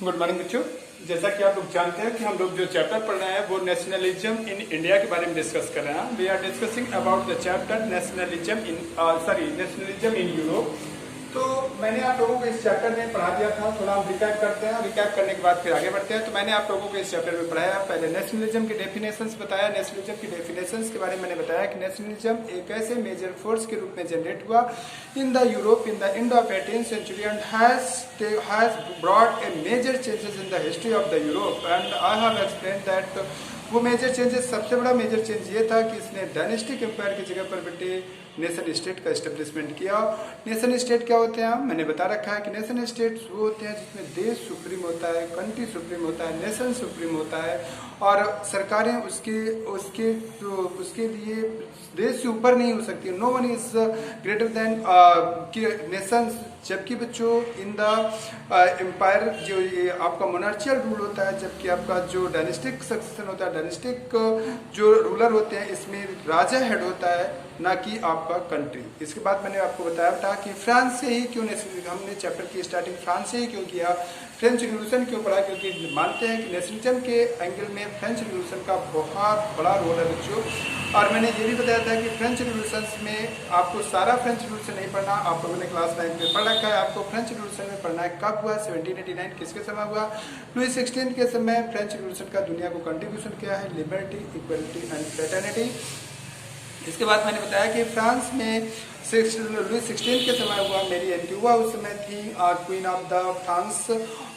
Good morning बच्चों। जैसा कि आप लोग जानते हैं कि हम लोग जो चैप्टर पढ़ रहे हैं वो नेशनलिज्म इन इंडिया के बारे में डिस्कस कर रहे हैं। We are discussing about the chapter nationalism in Europe. तो मैंने आप लोगों को इस चैप्टर में पढ़ा दिया था, थोड़ा हम रिकैप करते हैं। रिकैप करने के बाद फिर आगे बढ़ते हैं। तो मैंने आप लोगों को इस चैप्टर में पढ़ाया, पहले नेशनलिज्म की डेफिनेशंस बताया। नेशनलिज्म की डेफिनेशंस के बारे में मैंने बताया कि नेशनलिज्म एक ऐसे मेजर फोर्स के रूप में जनरेट हुआ in the Europe in the end of 18th century and has brought a major changes in the history of the Europe, and I have explained that वो मेजर चेंजेस, सबसे बड़ा major change ये था कि इसने dynastic empire की जगह पर बेटे नेशन स्टेट का एस्टेब्लिशमेंट किया। नेशन स्टेट क्या होते हैं मैंने बता रखा है कि नेशन स्टेट वो होते हैं जिसमें देश सुप्रीम होता है, कंट्री सुप्रीम होता है, नेशन सुप्रीम होता है और सरकारें उसके लिए देश से ऊपर नहीं हो सकती। No one is greater than nation. जबकि बच्चों इन द एम्पायर जो ये आपका मोनार्चियल रूल होता है, जबकि आपका जो डायनेस्टिक सक्सेशन होता है, डायनेस्टिक जो रूलर होते हैं, इसमें राजा हेड होता है ना कि आपका कंट्री। इसके बाद मैंने आपको बताया था कि फ्रांस से ही क्यों हमने चैप्टर की स्टार्टिंग फ्रांस से ही क्यों किया, फ्रेंच रिवॉल्यूशन क्यों पढ़ा, क्योंकि मानते हैं कि नेशनलिज्म के एंगल में फ्रेंच रिवॉल्यूशन का बहुत बड़ा रोल है बच्चों। और मैंने ये भी बताया था कि फ्रेंच रिवॉल्यूशन में आपको सारा फ्रेंच रिवॉल्यूशन नहीं पढ़ना, आप लोगों ने क्लास 9 में पढ़ रखा है। आपको फ्रेंच रिवॉल्यूशन में पढ़ना है कब हुआ, 1789 किसके समय हुआ, लुई 16 के समय फ्रेंच रिवॉल्यूशन का दुनिया को कंट्रीब्यूशन किया है, लिबर्टी, इक्वलिटी एंड फ्रेटर्निटी। इसके बाद मैंने बताया कि फ्रांस में लुई 16 के समय हुआ, मेरी एंटीगुआ उस समय थी क्वीन ऑफ द फ्रांस।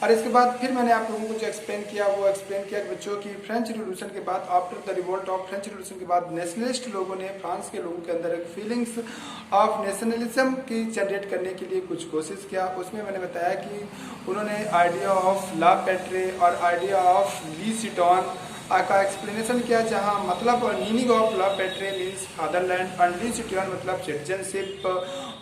और इसके बाद फिर मैंने आप लोगों को जो एक्सप्लेन किया वो एक्सप्लेन किया कि बच्चों की फ्रेंच रिवॉल्यूशन के बाद, after the revolt of French revolution के बाद नेशनलिस्ट लोगों ने फ्रांस के लोगों के अंदर एक फीलिंग्स ऑफ नेशनलिज्म की जनरेट करने के लिए कुछ कोशिश किया। उसमें मैंने बताया कि उन्होंने आइडिया ऑफ ला पेट्रे और आइडिया ऑफ ली सिटॉन का एक्सप्लेनेशन किया, जहां मतलब मीनिंग ऑफ ला पेट्रे मीन्स फादरलैंड एंड ली सिटॉन मतलब सिटीजनशिप।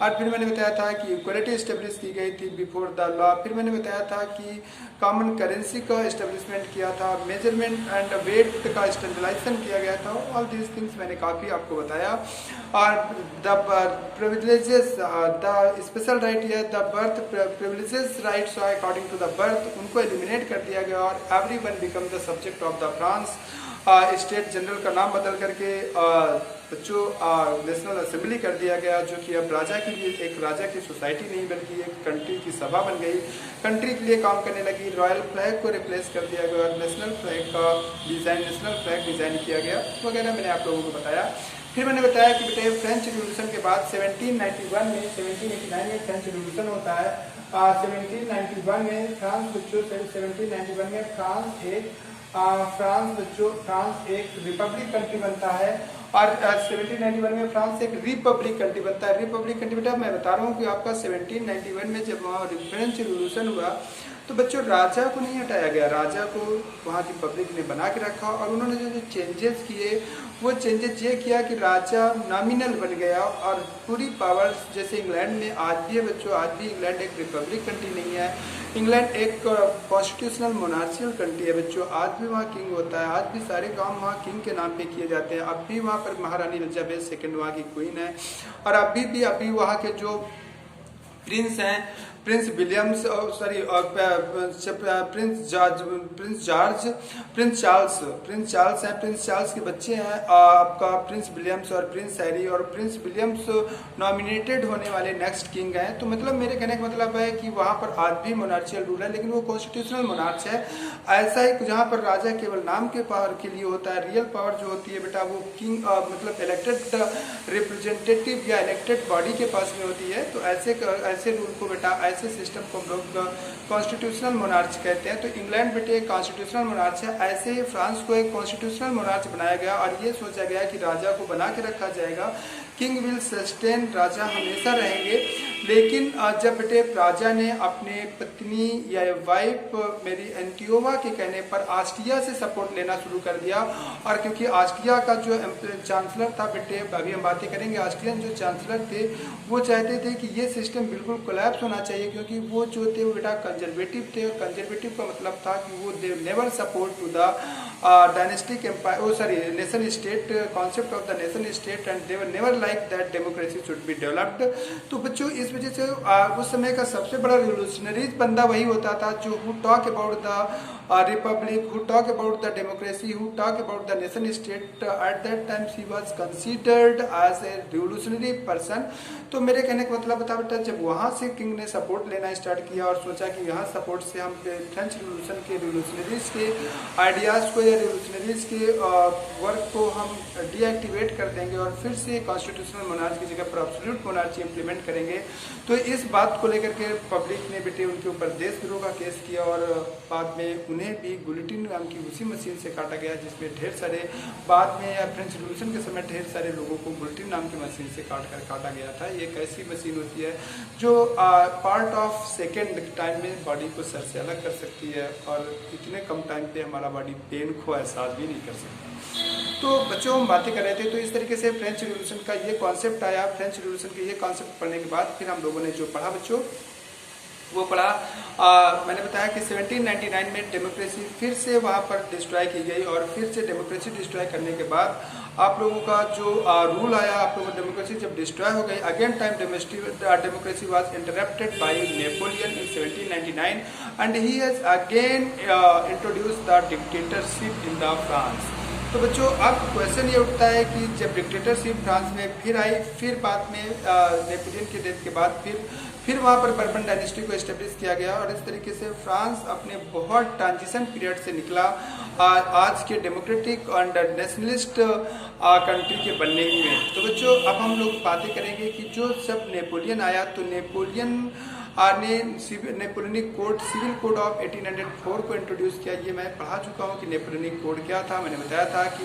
और फिर मैंने बताया था कि इक्वलिटी एस्टेब्लिश की गई थी बिफोर द लॉ। फिर मैंने बताया था कि कॉमन करेंसी का एस्टेब्लिशमेंट किया था, मेजरमेंट एंड वेट का स्टैंडर्डाइजेशन किया गया था। ऑल दीज थिंग्स मैंने काफ़ी आपको बताया। और the privileges, the special right है the birth privileges rights according to the birth, उनको एलिमिनेट कर दिया गया और every one become the subject of the France. State general का नाम बदल करके बच्चों नेशनल असेंबली कर दिया गया, जो कि अब राजा के लिए एक राजा की सोसाइटी नहीं बल्कि एक कंट्री की सभा बन गई, कंट्री के लिए काम करने लगी। रॉयल फ्लैग को रिप्लेस कर दिया गया, नेशनल फ्लैग का डिज़ाइन, नेशनल फ्लैग डिज़ाइन किया गया वगैरह मैंने आप लोगों को बताया। फिर मैंने बताया कि बेटे फ्रेंच रिवॉल्यूशन के बाद 1791 में 1789 में फ्रेंच रिवॉल्यूशन होता है। 1791 में फ्रांस बच्चों 1791 में फ्रांस एक रिपब्लिक कंट्री बनता है। और 1791 में फ्रांस एक रिपब्लिक कंट्री बनता है। रिपब्लिक कंट्री बेटा मैं बता रहा हूँ कि आपका 1791 में जब वहाँ फ्रेंच रिवॉल्यूशन हुआ तो बच्चों राजा को नहीं हटाया गया, राजा को वहाँ की पब्लिक ने बना के रखा। और उन्होंने जो चेंजेस किए वो चेंजेस ये किया कि राजा नॉमिनल बन गया और पूरी पावर्स, जैसे इंग्लैंड में आज भी है बच्चों, आज भी इंग्लैंड एक रिपब्लिक कंट्री नहीं है, इंग्लैंड एक कॉन्स्टिट्यूशनल मोनार्शियल कंट्री है बच्चों। आज भी वहाँ किंग होता है, आज भी सारे काम वहाँ किंग के नाम पे किए जाते हैं। अब भी वहाँ पर महारानी एलिजाबेथ सेकंड वहाँ की क्वीन है। और अभी वहाँ के जो प्रिंस हैं, प्रिंस विलियम्स, प्रिंस चार्ल्स हैं, प्रिंस चार्ल्स के बच्चे हैं आपका प्रिंस विलियम्स और प्रिंस हैरी। और प्रिंस विलियम्स नॉमिनेटेड होने वाले नेक्स्ट किंग हैं। तो मतलब मेरे कहने का मतलब है कि वहाँ पर आज भी मोनार्चियल रूल है, लेकिन वो कॉन्स्टिट्यूशनल मोनार्च है। ऐसा ही जहाँ पर राजा केवल नाम के पावर के लिए होता है, रियल पावर जो होती है बेटा वो किंग मतलब इलेक्टेड रिप्रेजेंटेटिव या इलेक्टेड बॉडी के पास में होती है। तो ऐसे रूल को बेटा, ऐसे सिस्टम को हम लोग कॉन्स्टिट्यूशनल मोनार्च कहते हैं। तो इंग्लैंड बेटे एक कॉन्स्टिट्यूशनल मोनार्च है, ऐसे ही फ्रांस को एक कॉन्स्टिट्यूशनल मोनार्च बनाया गया और ये सोचा गया कि राजा को बना के रखा जाएगा, किंग विल सस्टेन, राजा हमेशा रहेंगे। लेकिन जब बेटे राजा ने अपने पत्नी या वाइफ मेरी एंटीगुआ के कहने पर ऑस्ट्रिया से सपोर्ट लेना शुरू कर दिया। और क्योंकि ऑस्ट्रिया का जो चांसलर था बेटे, अभी हम बातें करेंगे, ऑस्ट्रियन जो चांसलर थे वो चाहते थे कि ये सिस्टम बिल्कुल कोलैप्स होना चाहिए, क्योंकि वो जो थे वो बेटा कंजर्वेटिव थे। और कंजर्वेटिव का मतलब था कि वो they never support to the dynastic empire, oh sorry, nation state, concept of the nation state, and they were never like that democracy should be developed. तो बच्चों इस वजह से उस समय का सबसे बड़ा रिवोल्यूशनरी बंदा वही होता था जो who talk about the republic, who talk about the democracy, who talk about the nation state. At that time he was considered as a revolutionary person. तो मेरे कहने का मतलब बता बेटा, जब वहाँ से किंग ने सपोर्ट लेना स्टार्ट किया और सोचा कि यहाँ सपोर्ट से हम फ्रेंच रिवोल्यूशन के रिवोल्यूशनरीज के आइडियाज़ को या रिवोल्यूशनरीज के वर्क को हम डीएक्टिवेट कर देंगे और फिर से कॉन्स्टिट्यूशनल मोनार्ची की जगह पर एब्सोल्यूट मोनार्ची इंप्लीमेंट करेंगे। तो इस बात को लेकर के पब्लिक ने बेटे उनके ऊपर देशद्रोह का केस किया और बाद में उन्हें भी गुलिटिन नाम की उसी मशीन से काटा गया, जिसमें ढेर सारे बाद में या फ्रेंच रिवोल्यूशन के समय ढेर सारे लोगों को गुलिटिन नाम की मशीन से काटा गया था। ये एक ऐसी मशीन होती है जो पार्ट ऑफ सेकेंड टाइम में बॉडी को सर से अलग कर सकती है और इतने कम टाइम पे हमारा बॉडी पेन को एहसास भी नहीं कर सकता। तो बच्चों हम बातें कर रहे थे, तो इस तरीके से फ्रेंच रिवोल्यूशन का ये कॉन्सेप्ट आया। फ्रेंच रिवोल्यूशन के ये कॉन्सेप्ट पढ़ने के बाद फिर हम लोगों ने जो पढ़ा बच्चों वो पढ़ा, मैंने बताया कि 1799 में डेमोक्रेसी फिर से वहाँ पर डिस्ट्रॉय की गई और फिर से डेमोक्रेसी डिस्ट्रॉय करने के बाद आप लोगों का जो रूल आया, आप लोगों को डेमोक्रेसी जब डिस्ट्रॉय हो गई, again time democracy was interrupted bye Napoleon in 1799 and he has again introduced the dictatorship in the France. तो बच्चों अब क्वेश्चन ये उठता है कि जब डिक्टेटरशिप फ्रांस में फिर आई, फिर बाद में नेपोलियन के डेथ के बाद फिर वहाँ पर बर्बन डायनेस्टी को एस्टेब्लिश किया गया और इस तरीके से फ्रांस अपने बहुत ट्रांजिशन पीरियड से निकला आज के डेमोक्रेटिक एंड नेशनलिस्ट कंट्री के बनने में। तो बच्चों अब हम लोग बातें करेंगे कि जो सब नेपोलियन आया तो नेपोलियन ने Napoleonic code, civil code of 1804 को इंट्रोड्यूस किया। ये मैं पढ़ा चुका हूँ कि नेपोलियनिक कोड क्या था। मैंने बताया था कि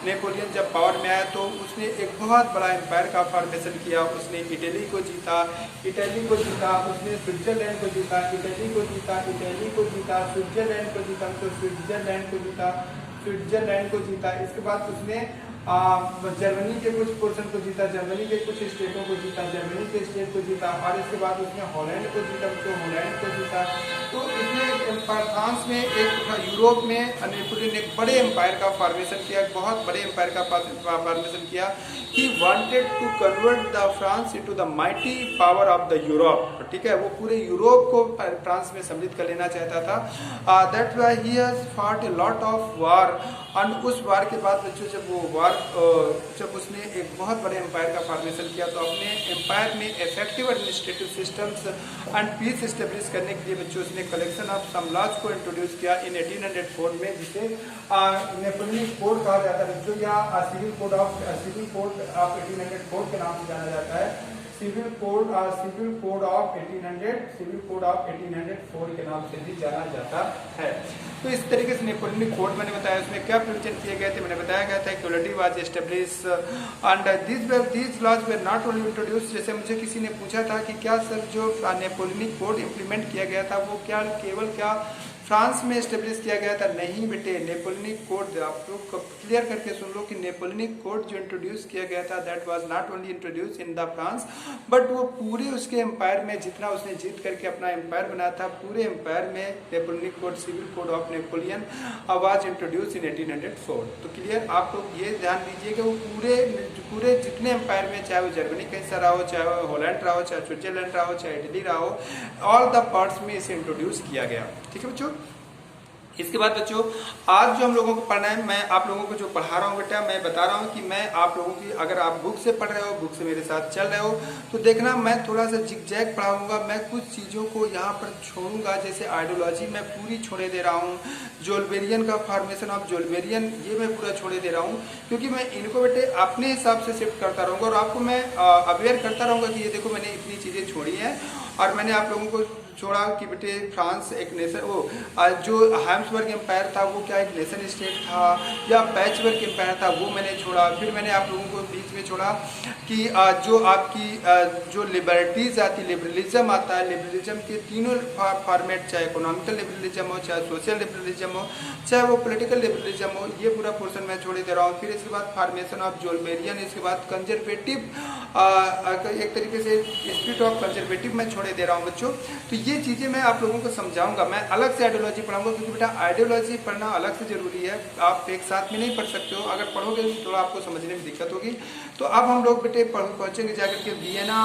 नेपोलियन जब पावर में आया तो उसने एक बहुत बड़ा एम्पायर का फॉर्मेशन किया। उसने इटली को जीता, उसने स्विट्जरलैंड को जीता, इटली को जीता, स्विट्जरलैंड को जीता, तो स्विट्जरलैंड को जीता। इसके बाद उसने जर्मनी के कुछ पोर्शन को जीता, जर्मनी के कुछ स्टेटों को जीता, जर्मनी के स्टेट को जीता और इसके बाद उसने हॉलैंड को जीता, तो हॉलैंड को जीता। तो इसने फ्रांस में एक यूरोप में नेपोलियन एक बड़े एम्पायर का फॉर्मेशन किया, बहुत बड़े एम्पायर का फॉर्मेशन किया। He wanted to convert the France into the mighty power of the Europe. ठीक है, वो पूरे यूरोप को फ्रांस में सम्मिलित कर लेना चाहता था। That's why he has fought a lot of war. और उस वार के बाद बच्चों जब उसने एक बहुत बड़े एम्पायर का फॉर्मेशन किया तो अपने एम्पायर में effective administrative systems and peace establish करने के लिए बच्चों उसने कलेक्शन ऑफ सम लॉज को इंट्रोड्यूस किया इन 1804 में, जिसे नेपोलियनिक कोड कहा जाता है जो या सिविल कोड ऑफ 1804 के नाम से जाना जाता है। सिविल कोड ऑफ 1804 के नाम से भी जाना जाता है। तो इस तरीके से नेपोलियनिक कोड मैंने बताया उसमें क्या प्रोविजन किए गए थे। मैंने बताया गया था equality was establish and these laws were not only introduce. जैसे मुझे किसी ने पूछा था कि क्या सर जो नेपोलियनिक कोड इम्प्लीमेंट किया गया था वो क्या केवल फ्रांस में एस्टेब्लिश किया गया था? नहीं बेटे, नेपोलियनिक कोड आप लोग क्लियर करके सुन लो कि नेपोलियनिक कोड जो इंट्रोड्यूस किया गया था that was not only introduce in the France but वो पूरे उसके एम्पायर में जितना उसने जीत करके अपना एम्पायर बनाया था पूरे एम्पायर में Napoleonic code, civil code of Napoleon was introduce in 1804। तो क्लियर, आप लोग ये ध्यान दीजिए कि वो पूरे जितने एम्पायर में, चाहे वो जर्मनी कहीं सा रहा हो, चाहे वो हॉलैंड रहा हो, चाहे स्विट्जरलैंड रहा हो, चाहे इटली रहा हो, ऑल द पार्ट्स में इसे इंट्रोड्यूस किया गया। ठीक है बच्चों, इसके बाद बच्चों आज जो हम लोगों को पढ़ना है, मैं आप लोगों को जो पढ़ा रहा हूँ बेटा, मैं बता रहा हूँ कि मैं आप लोगों की, अगर आप बुक से पढ़ रहे हो, बुक से मेरे साथ चल रहे हो तो देखना मैं थोड़ा सा जिग-जैग पढ़ाऊंगा। मैं कुछ चीज़ों को यहाँ पर छोड़ूंगा, जैसे आइडियोलॉजी मैं पूरी छोड़े दे रहा हूँ, जोल्बेरियन का फॉर्मेशन ऑफ जोल्बेरियन ये मैं पूरा छोड़े दे रहा हूँ, क्योंकि मैं इनको बेटे अपने हिसाब से शिफ्ट करता रहूँगा और आपको मैं अवेयर करता रहूँगा कि ये देखो मैंने इतनी चीज़ें छोड़ी हैं और मैंने आप लोगों को छोड़ा कि बेटे फ्रांस एक नेशन, जो हैम्सबर्ग एम्पायर था वो क्या एक नेशन स्टेट था या पैचवर्क एम्पायर था, वो मैंने छोड़ा। फिर मैंने आप लोगों को बीच में छोड़ा कि जो आपकी जो लिबर्टीज आती, लिबरलिज्म आता है, लिबरलिज्म के तीनों फॉर्मेट, चाहे इकोनॉमिकल लिबरलिज्म हो, चाहे सोशल लिबरलिज्म हो, चाहे वो पॉलिटिकल लिबरलिज्म हो, ये पूरा पोर्शन मैं छोड़ दे रहा हूँ। फिर इसके बाद फॉर्मेशन ऑफ जोल्बेरियन, इसके बाद कंजर्वेटिव एक तरीके से स्पिरिट ऑफ कंजर्वेटिव मैं छोड़े दे रहा हूँ बच्चों। तो ये चीज़ें मैं आप लोगों को समझाऊंगा, मैं अलग से आइडियोलॉजी पढ़ाऊंगा, क्योंकि बेटा आइडियोलॉजी पढ़ना अलग से जरूरी है, आप एक साथ में नहीं पढ़ सकते हो। अगर पढ़ोगे तो थोड़ा आपको समझने में दिक्कत होगी। तो अब हम लोग बेटे पहुंचेंगे जाकर के वियना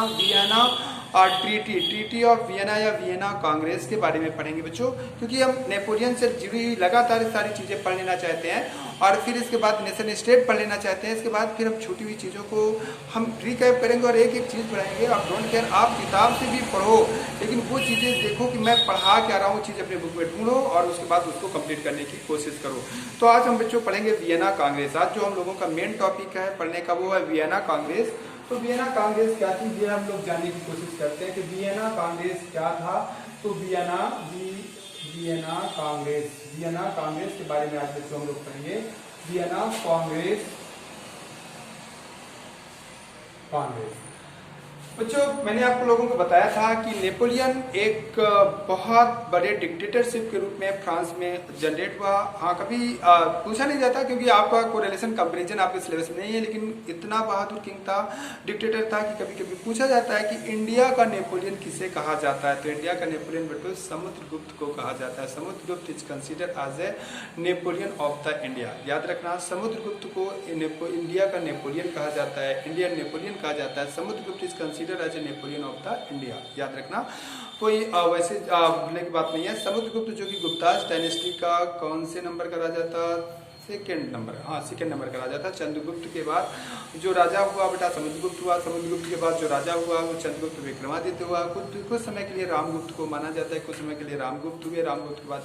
और ट्रीटी ऑफ वियना या वियना कांग्रेस के बारे में पढ़ेंगे बच्चों, क्योंकि हम नेपोलियन से जुड़ी हुई लगातार सारी चीज़ें पढ़ लेना चाहते हैं और फिर इसके बाद नेशन स्टेट पढ़ लेना चाहते हैं। इसके बाद फिर हम छूटी हुई चीज़ों को हम रिकैप करेंगे और एक एक चीज़ पढ़ाएंगे। आप डोंट केयर, आप किताब से भी पढ़ो, लेकिन वो चीज़ें देखो कि मैं पढ़ा क्या रहा हूँ, चीज़ अपने बुक में ढूंढो और उसके बाद उसको कंप्लीट करने की कोशिश करो। तो आज हम बच्चों पढ़ेंगे वियना कांग्रेस। आज जो हम लोगों का मेन टॉपिक है पढ़ने का वो है वियना कांग्रेस। तो वियना कांग्रेस क्या थी ये हम लोग जानने की कोशिश करते हैं कि वियना कांग्रेस क्या था। तो वियना कांग्रेस के बारे में आज बच्चों हम लोग पढ़ेंगे। वियना कांग्रेस बच्चों, मैंने आप लोगों को बताया था कि नेपोलियन एक बहुत बड़े डिक्टेटरशिप के रूप में फ्रांस में जनरेट हुआ। हाँ, कभी पूछा नहीं जाता क्योंकि आपका कोरिलेशन कंपैरिजन आपके सिलेबस में नहीं है, लेकिन इतना बहादुर किंग था, डिक्टेटर था कि कभी कभी पूछा जाता है कि इंडिया का नेपोलियन किसे कहा जाता है। तो इंडिया का नेपोलियन बेटो समुद्रगुप्त को कहा जाता है। Samudragupta is consider as a Napoleon of the India. याद रखना, समुद्रगुप्त को इंडिया का नेपोलियन कहा जाता है, इंडियन नेपोलियन कहा जाता है। Samudragupta is consider as a Napoleon of the India. याद रखना, कोई वैसे भूलने की बात नहीं है। समुद्रगुप्त जो कि गुप्ताज डायनेस्टी का कौन से नंबर का राजा था? सेकेंड नंबर, हाँ सेकेंड नंबर का राजा था। चंद्रगुप्त के बाद जो राजा हुआ बेटा समुद्रगुप्त हुआ। समुद्रगुप्त के बाद जो राजा हुआ वो चंद्रगुप्त विक्रमादित्य हुआ। कुछ समय के लिए रामगुप्त को माना जाता है, कुछ समय के लिए रामगुप्त हुए। रामगुप्त के बाद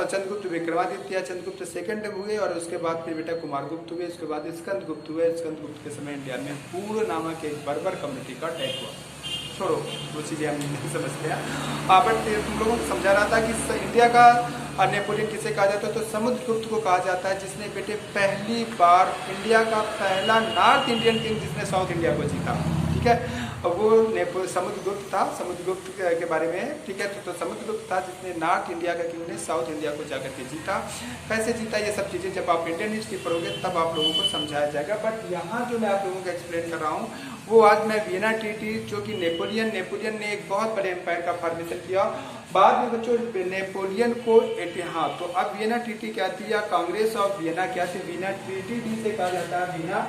चंद्रगुप्त विक्रमादित्य, चंद्रगुप्त सेकंड हुए और उसके बाद फिर बेटा कुमारगुप्त हुए। उसके बाद स्कंदगुप्त हुए। स्कंदगुप्त के समय इंडिया में पूर्ण नामक एक बर्बर कम्युनिटी का अटैक हुआ। छोड़ो वो चीज़ें हम नहीं समझते हैं। बट तुम लोगों को समझा रहा था कि इंडिया का नेपोलियन किसे कहा जाता है। तो समुद्रगुप्त को कहा जाता है, जिसने बेटे पहली बार इंडिया का पहला नॉर्थ इंडियन किंग जिसने साउथ इंडिया को जीता। ठीक है, वो समुद्रगुप्त था। समुद्रगुप्त के बारे में ठीक है, तो समुद्रगुप्त था जिसने नॉर्थ इंडिया का किंग ने साउथ इंडिया को जाकर के जीता। कैसे जीता ये सब चीज़ें जब आप इंडियन हिस्ट्री पढ़ोगे तब आप लोगों को समझाया जाएगा। बट यहाँ जो मैं आप लोगों को एक्सप्लेन कर रहा हूँ वो आज मैं वियना ट्रीटी, जो कि नेपोलियन ने एक बहुत बड़े एम्पायर का फॉर्मेशन किया। बाद में बच्चों नेपोलियन को हाँ, तो अब वियना ट्रीटी क्या थी या कांग्रेस ऑफ वियना क्या थी? वियना ट्रीटी भी इसे कहा जाता है, वियना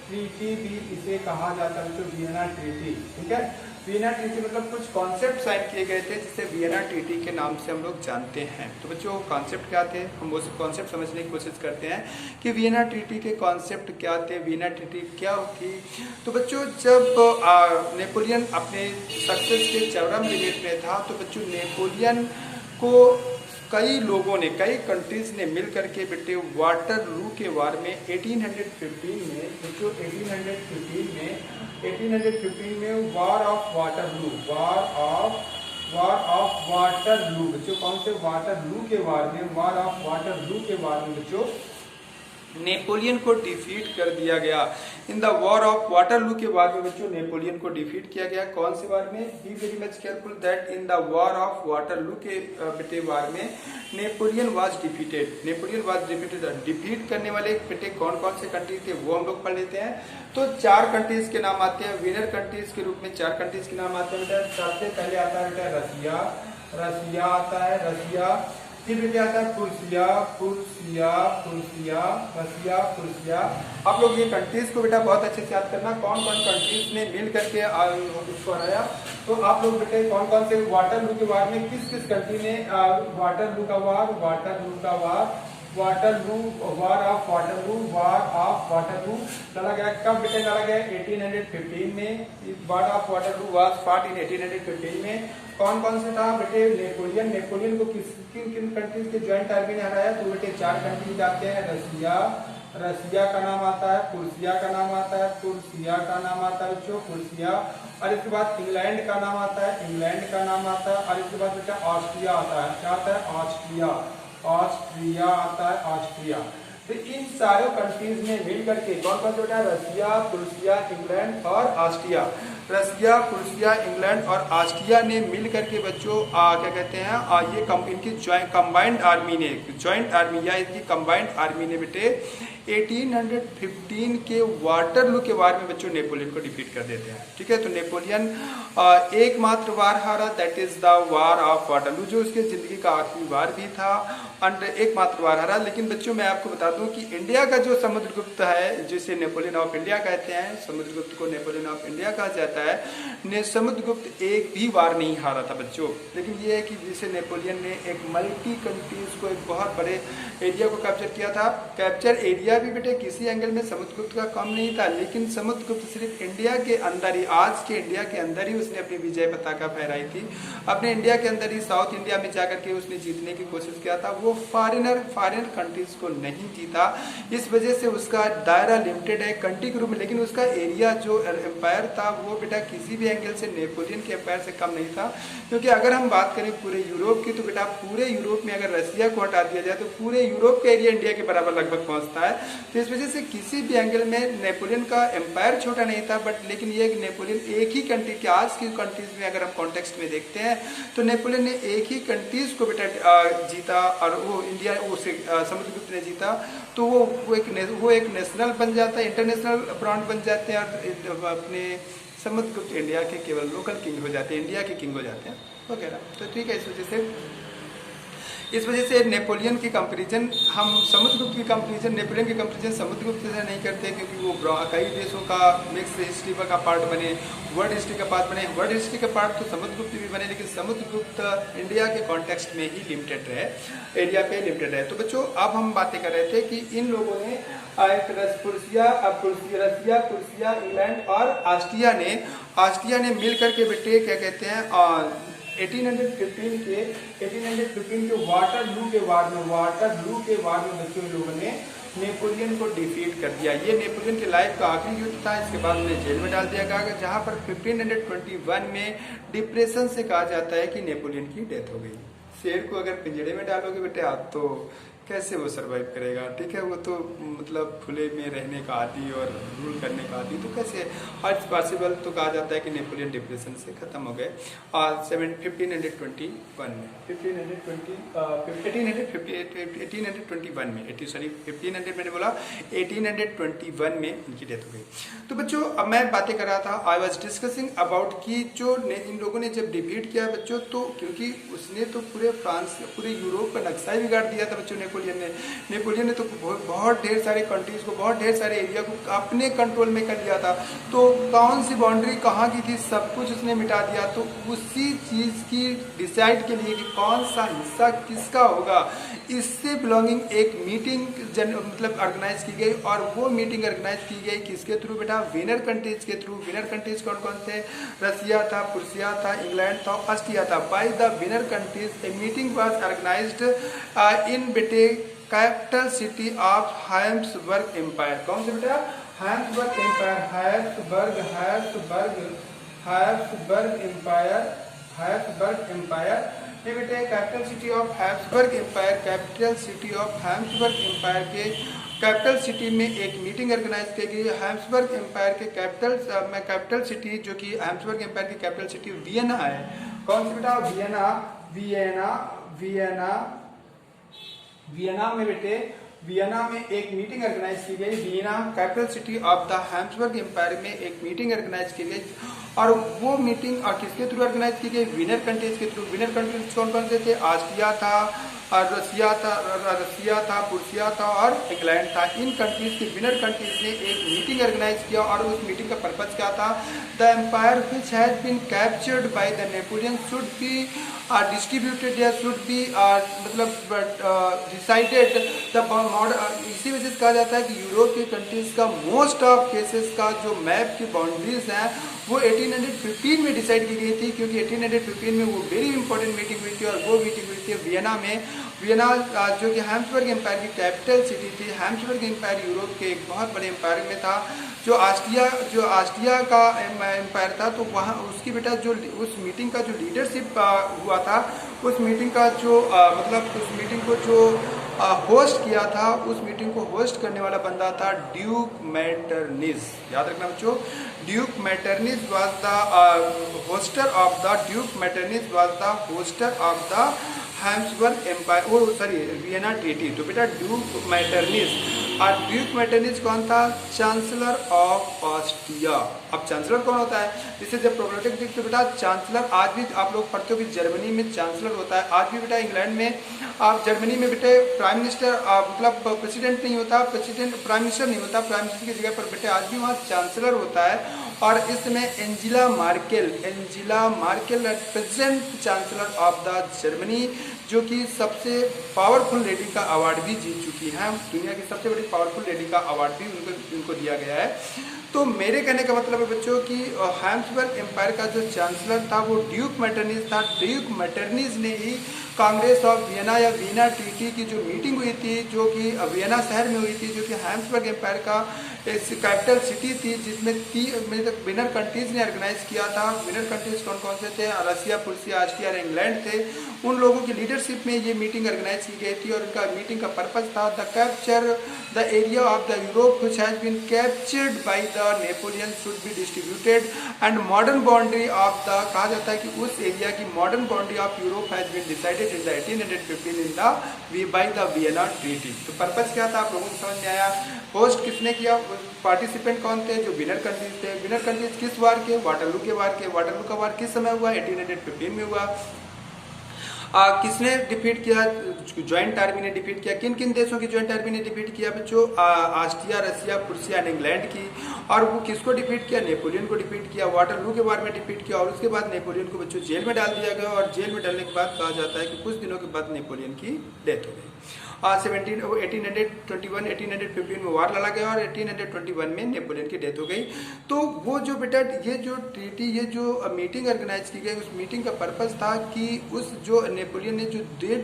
ट्रीटी भी इसे कहा जाता है बच्चों, वियना ट्रीटी। ठीक है, वियना ट्रीटी मतलब कुछ कॉन्सेप्ट साइन किए गए थे जिसे वियना ट्रीटी के नाम से हम लोग जानते हैं। तो बच्चों कॉन्सेप्ट क्या थे, हम वो कॉन्सेप्ट समझने की कोशिश करते हैं कि वियना ट्रीटी के कॉन्सेप्ट क्या थे, वियना ट्रीटी क्या थी। तो बच्चों जब नेपोलियन अपने सक्सेस के चरम लिमिट में था तो बच्चों नेपोलियन को कई लोगों ने, कई कंट्रीज ने मिल करके बेटे वाटरलू के वार में 1815 में बच्चों 1815 में वार ऑफ वाटरलू बच्चों कौन से वाटरलू के वार में, वार ऑफ वाटरलू के वार में बच्चों नेपोलियन को डिफीट कर दिया गया। In the war of Waterloo के वार में बच्चों नेपोलियन को डिफीट किया गया। कौन से वार में? Be very much careful that in the war of Waterloo के बेटे वार में नेपोलियन वाज डिफीटेड। डिफीट करने वाले बेटे कौन कौन से कंट्री थे वो हम लोग पढ़ लेते हैं। तो 4 कंट्रीज के नाम आते हैं, विनर कंट्रीज के रूप में 4 कंट्रीज के नाम आते हैं बेटा। सबसे पहले आता है बेटा रसिया आता है, रसिया। फिर बेटे आता है पुरुसिया। आप लोग ये कंट्रीज को बेटा बहुत अच्छे से याद करना, कौन कौन कंट्रीज ने मिल करके इसको हराया। तो आप लोग बेटे कौन कौन से वाटरलू के वार में किस किस कंट्री ने वाटरलू वार ऑफ वाटरलू लड़ा गया। कब बेटे लड़ा गया? 1815 में। War of Waterloo was fought in 1815 में। कौन कौन से था बेटे? नेपोलियन को किन कंट्रीज के ज्वाइंट आर्मी ने हराया? तो बेटे 4 कंट्रीज आते हैं। रसिया का नाम आता है, पुरुसिया का नाम आता है बच्चों, पुरुसिया। और इसके बाद इंग्लैंड का नाम आता है, और इसके बाद बेटा ऑस्ट्रिया आता है। क्या आता है? ऑस्ट्रिया आता है, ऑस्ट्रिया। तो इन सारे कंट्रीज ने मिल करके कौन कौन से? रसिया, पुरुसिया, इंग्लैंड और ऑस्ट्रिया। रसिया, पुरुसिया, इंग्लैंड और ऑस्ट्रिया ने मिल करके बच्चों क्या कहते हैं ये इनकी कंबाइंड आर्मी ने, जॉइंट आर्मी या इनकी कंबाइंड आर्मी ने बेटे 1815 के वाटरलू के वार में बच्चों नेपोलियन को डिफीट कर देते हैं। ठीक है, तो नेपोलियन एकमात्र वार हारा, that is the war of Waterloo, जो उसके जिंदगी का आखिरी वार भी था और एकमात्र वार हारा। लेकिन बच्चों मैं आपको बता दूं कि इंडिया का जो समुद्रगुप्त है, जिसे नेपोलियन ऑफ इंडिया कहते हैं, समुद्रगुप्त को नेपोलियन ऑफ इंडिया कहा जाता है, समुद्रगुप्त एक भी वार नहीं हारा था बच्चों। लेकिन ये है कि जिसे नेपोलियन ने एक मल्टी कंट्रीज को, एक बहुत बड़े एरिया को कैप्चर किया था। कैप्चर एरिया भी बेटे किसी एंगल में समुद्रगुप्त का कम नहीं था, लेकिन समुद्रगुप्त सिर्फ इंडिया के अंदर ही, आज के इंडिया के अंदर ही उसने अपनी विजय पताका फहराई थी। अपने इंडिया के अंदर ही साउथ इंडिया में जाकर के उसने जीतने की कोशिश किया था। वो फॉरेनर कंट्रीज को नहीं जीता, इस वजह से उसका दायरा लिमिटेड है कंट्री के रूप में, लेकिन उसका एरिया जो एम्पायर था वो बेटा किसी भी एंगल से नेपोलियन के एम्पायर से कम नहीं था। क्योंकि अगर हम बात करें पूरे यूरोप की, तो बेटा पूरे यूरोप में अगर रसिया को हटा दिया जाए तो पूरे यूरोप का एरिया इंडिया के बराबर लगभग पहुंचता है। तो इस वजह से किसी भी एंगल में नेपोलियन का एम्पायर छोटा नहीं था, बट लेकिन ये नेपोलियन एक ही कंट्री के, आज की कंट्रीज में अगर हम कॉन्टेक्स्ट में देखते हैं तो नेपोलियन ने एक ही कंट्रीज को बेटा जीता, और वो इंडिया उसे समुद्रगुप्त ने जीता। तो वो एक नेशनल बन जाता है, इंटरनेशनल ब्रांड बन जाते हैं, और अपने समुद्रगुप्त इंडिया के केवल लोकल किंग हो जाते हैं, इंडिया के किंग हो जाते हैं वगैरह। तो ठीक है, इस वजह से नेपोलियन की कंपैरिजन हम समुद्रगुप्त की कंपैरिजन, नेपोलियन की कंपैरिजन समुद्रगुप्त से नहीं करते, क्योंकि वो कई देशों का मिक्स हिस्ट्री का पार्ट बने, वर्ल्ड हिस्ट्री का पार्ट बने। वर्ल्ड हिस्ट्री का पार्ट तो समुद्रगुप्त भी बने, लेकिन समुद्रगुप्त इंडिया के कॉन्टेक्स्ट में ही लिमिटेड रहे, एरिया पे लिमिटेड है। तो बच्चों अब हम बातें कर रहे थे कि इन लोगों ने रसिया, इंग्लैंड और ऑस्ट्रिया ने मिल करके बेटे क्या कहते हैं 1815 के वाटरलू के वार में बच्चों लोगों ने नेपोलियन को डिफीट कर दिया। ये नेपोलियन के लाइफ का आखिरी युद्ध था। इसके बाद उन्हें जेल में डाल दिया गया, जहां पर 1521 में डिप्रेशन से कहा जाता है कि नेपोलियन की डेथ हो गई। शेर को अगर पिंजड़े में डालोगे बेटे आप, तो कैसे वो सरवाइव करेगा? ठीक है, वो तो मतलब खुले में रहने का आदि और रूल करने का आदि, तो कैसे हर पॉसिबल। तो कहा जाता है कि नेपोलियन डिप्रेशन से खत्म हो गए। और 1521 में 1521 मैंने बोला 1821 में इनकी डेथ हो गई। तो बच्चों अब मैं बातें कर रहा था, आई वॉज डिस्कसिंग अबाउट कि जो इन लोगों ने जब डिफीट किया बच्चों, तो क्योंकि उसने तो पूरे फ्रांस, पूरे यूरोप का नक्शा ही बिगाड़ दिया था बच्चों। नेपोलियन ने तो बहुत ढेर सारे कंट्रीज को, बहुत ढेर सारे एरिया को अपने कंट्रोल में कर लिया था। तो कौन सी बाउंड्री कहाँ की थी, सब कुछ उसने मिटा दिया। तो उसी चीज की डिसाइड के लिए कि कौन सा हिस्सा किसका होगा, इससे बिलोंगिंग एक मीटिंग मतलब ऑर्गेनाइज की गई। और वो मीटिंग ऑर्गेनाइज की गई किसके थ्रू बेटा? विनर कंट्रीज के थ्रू। विनर कंट्रीज कौन कौन थे? रसिया था, प्रुसिया था, इंग्लैंड था, ऑस्ट्रिया था। By the winner countries a meeting was organised in बेटे capital city of Habsburg empire. कौन से बेटा? Habsburg empire, Habsburg empire. ये बेटे capital city of Habsburg empire, capital city of Habsburg empire के कैपिटल सिटी में एक मीटिंग ऑर्गेनाइज की गई। हैब्सबर्ग एम्पायर के कैपिटल सिटी, जो कि हैब्सबर्ग एम्पायर की कैपिटल सिटी वियना है। कौन सी बेटा? वियना में बेटे, वियना में एक मीटिंग ऑर्गेनाइज की गई। Vienna capital city of the Habsburg empire में एक मीटिंग ऑर्गेनाइज की गई। और वो मीटिंग और किसके थ्रू ऑर्गेनाइज की गई? विनर कंट्रीज के थ्रू। विनर कंट्रीज कौन कौन से थे? ऑस्ट्रिया था, रसिया था, प्रुसिया था और इंग्लैंड था। इन कंट्रीज के विनर कंट्रीज ने एक मीटिंग ऑर्गेनाइज किया। और उस मीटिंग का पर्पज क्या था? The empire which has been captured by the Napoleon should be distributed या शुड बी मतलब डिसाइडेड द मॉडल। इसी वजह से कहा जाता है कि यूरोप की कंट्रीज का मोस्ट ऑफ केसेस का जो मैप की बाउंड्रीज हैं वो 1815 में डिसाइड की गई थी, क्योंकि 1815 में वो वेरी इंपॉर्टेंट मीटिंग हुई थी। और वो मीटिंग हुई थी वियना में। वियना जो कि हैब्सबर्ग एम्पायर की कैपिटल सिटी थी। हैब्सबर्ग एम्पायर यूरोप के एक बहुत बड़े एम्पायर में था। जो ऑस्ट्रिया का एम्पायर था, तो वहाँ उसकी बेटा जो उस मीटिंग का जो लीडरशिप हुआ था, उस मीटिंग का जो मतलब उस मीटिंग को जो होस्ट किया था, उस मीटिंग को होस्ट करने वाला बंदा था ड्यूक मैटरनिस। याद रखना बच्चों, duke Metternich was the hoster of the Habsburg empire, Vienna treaty. तो बेटा ड्यूक मैटरनिस और ड्यूक मेटरनिच कौन था? Chancellor of Austria. अब चांसलर कौन होता है? जिसे जब प्रोग्रामेटिक दिखते बेटा चांसलर, आज भी आप लोग पढ़ते हो कि जर्मनी में चांसलर होता है, आज भी बेटा इंग्लैंड में, आप जर्मनी में बेटे प्राइम मिनिस्टर मतलब प्रेसिडेंट नहीं होता, प्रेसिडेंट प्राइम मिनिस्टर नहीं होता, प्राइम मिनिस्टर की जगह पर बेटे आज भी वहाँ चांसलर होता है। और इसमें Angela Merkel at present chancellor of the Germany, जो कि सबसे पावरफुल लेडी का अवार्ड भी जीत चुकी हैं, दुनिया की सबसे बड़ी पावरफुल लेडी का अवार्ड भी उनको दिया गया है। तो मेरे कहने का मतलब है बच्चों कि हैब्सबर्ग एम्पायर का जो चांसलर था वो ड्यूक मेटरनिच था। ड्यूक मेटरनिच ने ही कांग्रेस ऑफ वियना या वीना ट्रीटी की जो मीटिंग हुई थी, जो कि वियना शहर में हुई थी, जो कि हैब्सबर्ग एम्पायर का कैपिटल सिटी थी, जिसमें विनर कंट्रीज ने ऑर्गेनाइज किया था। विनर कंट्रीज कौन कौन से थे? रसिया, प्रूसिया, ऑस्ट्रिया और इंग्लैंड थे। उन लोगों की लीडरशिप में ये मीटिंग ऑर्गेनाइज की गई थी और इनका मीटिंग का पर्पज था the capture the area of the Europe which has been captured by the Napoleon should be distributed and modern boundary of the, कहा जाता है कि उस एरिया की modern boundary of Europe has been decided in the 1815 in the by the Vienna treaty. तो purpose क्या था आप लोगों को समझ में आया? होस्ट किसने किया? पार्टिसिपेंट कौन थे? जो विनर कंट्रीज थे। विनर कंट्रीज किस वार के? वाटरलू के वार के। वाटरलू का वार किस समय हुआ? 1815 में हुआ। किसने डिफीट किया? ज्वाइंट आर्मी ने डिफीट किया। किन किन देशों की ज्वाइंट आर्मी ने डिफीट किया बच्चों? Austria, Russia, Prussia and England की। और वो किसको डिफीट किया? नेपोलियन को डिफीट किया। वाटरलू के वार में डिफीट किया और उसके बाद नेपोलियन को बच्चों जेल में डाल दिया गया और जेल में डालने के बाद कहा जाता है कि कुछ दिनों के बाद नेपोलियन की डेथ हो गई। 1815 में वार लड़ा गया और 1821 में नेपोलियन की डेथ हो गई। तो वो जो बेटा ये जो ट्रीटी, ये जो मीटिंग ऑर्गेनाइज की गई, उस मीटिंग का पर्पस था कि उस जो नेपोलियन ने जो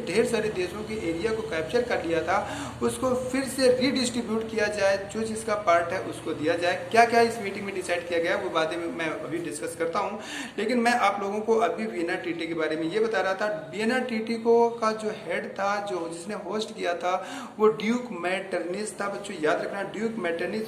ढेर सारे देशों के एरिया को कैप्चर कर लिया था उसको फिर से रीडिस्ट्रीब्यूट किया जाए, जो जिसका पार्ट है उसको दिया जाए। क्या क्या इस मीटिंग में डिसाइड किया गया वो बातें मैं अभी डिस्कस करता हूँ, लेकिन मैं आप लोगों को अभी वियना ट्रीटी के बारे में ये बता रहा था। वियना ट्रीटी को का जो हेड था, जो जिसने होस्ट किया था, वो ड्यूक मेटरनिच था। बच्चों याद रखना, duke Metternich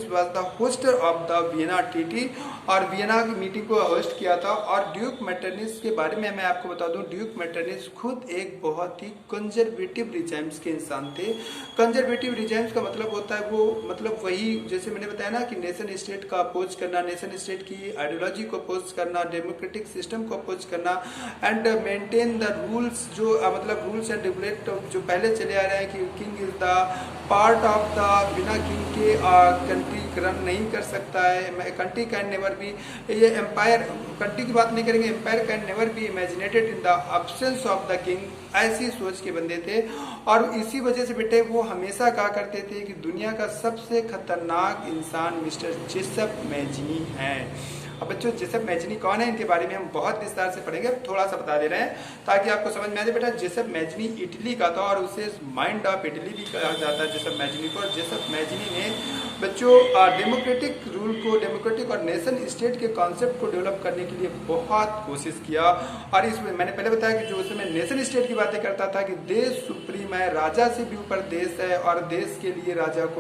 was the hoster of the Vienna treaty और वियना की मीटिंग को होस्ट किया था। और ड्यूक मेटरनिच के बारे में मैं आपको बता दूं, ड्यूक मेटरनिच खुद एक बहुत ही कंजर्वेटिव रिजाइम्स के इंसान थे। कंजर्वेटिव रिजाइम्स का मतलब होता है वो मतलब वही, जैसे मैंने बताया ना कि नेशन स्टेट का अपोज करना, नेशन स्टेट की आइडियोलॉजी को अपोज करना, डेमोक्रेटिक सिस्टम को अपोज करना एंड मेंटेन द रूल्स, जो मतलब रूल्स एंड रेगुलेट जो पहले चले आ रहे हैं कि king is the part of the, बिना किंग के कंट्री रन नहीं कर सकता है। कंट्री कैन नेवर बी, ये एम्पायर, कंट्री की बात नहीं करेंगे, empire can never be imaginated in the absence of the king, ऐसी सोच के बंदे थे। और इसी वजह से बेटे वो हमेशा कहा करते थे कि दुनिया का सबसे खतरनाक इंसान मिस्टर जोसेफ मैजिनी है। अब बच्चों जोसेफ मैजिनी कौन है, इनके बारे में हम बहुत विस्तार से पढ़ेंगे, थोड़ा सा बता दे रहे हैं ताकि आपको समझ में आ जाए। बेटा जोसेफ मैजिनी इटली का था और उसे माइंड ऑफ इटली भी कहा जाता है जोसेफ मैजिनी को। जोसेफ मैजिनी ने बच्चों डेमोक्रेटिक रूल को, डेमोक्रेटिक और नेशन स्टेट के कॉन्सेप्ट को डेवलप करने के लिए बहुत कोशिश किया। और इसमें मैंने पहले बताया कि जो उसमें नेशन स्टेट की बातें करता था कि देश सुप्रीम है, राजा से भी ऊपर देश है और देश के लिए राजा को